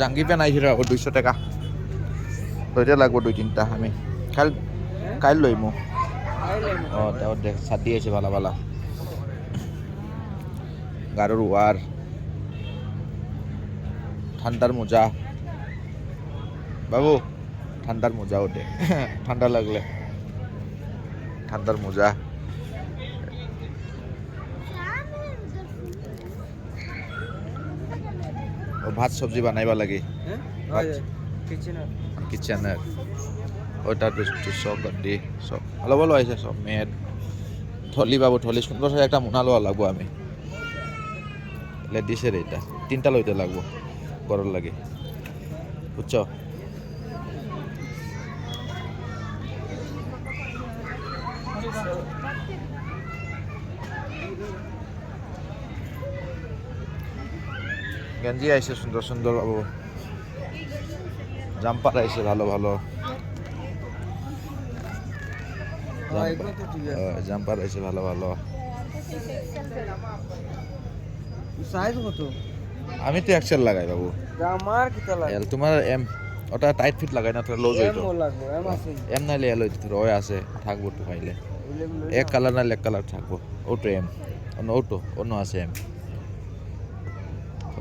জাঙ্গি pen আইছিল আকৌ 200 টাকা লইতে লাগব 2-3টা আমি কাইল লইমু তাও দেখ ছাতি আছে ভালা ভালা গাড়োর ওয়ার ঠান্ডার মোজা বাবু ঠান্ডার মোজা ওঠে ঠান্ডা লাগলে ঠান্ডার মোজা ও ভাত সবজি বানাইবা লাগে কিচেনের ওটা সব দি সব ভালো ভালো আছে সব মেড থলি বাবু থলি সুন্দর একটা মোনা লওয়া লাগবো আমি দিছে রে এটা 3টা লইতে লাগবো গরম লাগে বুঝছ গেঞ্জি আইছে সুন্দর সুন্দর বাবু জাম্পার আইছে ভালো ভালো জাম্পার আইছে ভালো ভালো সাইজ কত আমি তো এক্সেল লাগাই বাবু আমার কিটা লাগে এল তোমার এম ওটা টাইট ফিট লাগাই না তো লুজ হইতো এম লাগবে এম আছে এম নাইলে এল হইতো তোর ওই আছে থাকবো তো পাইলে এক কালার নাইলে এক কালার থাকবো ওটো এম অন্য ওটো অন্য আছে এম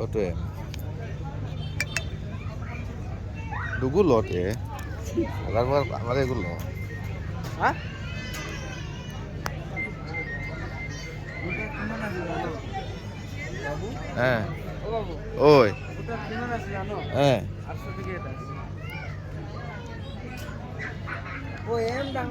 ওটো এম দুগু লটে আগারবার আমার এগুলো হ্যাঁ হ্যাঁ ও বাবু ওই ওটা কিমান আছে জানো হ্যাঁ 800 টাকা এটা ও এম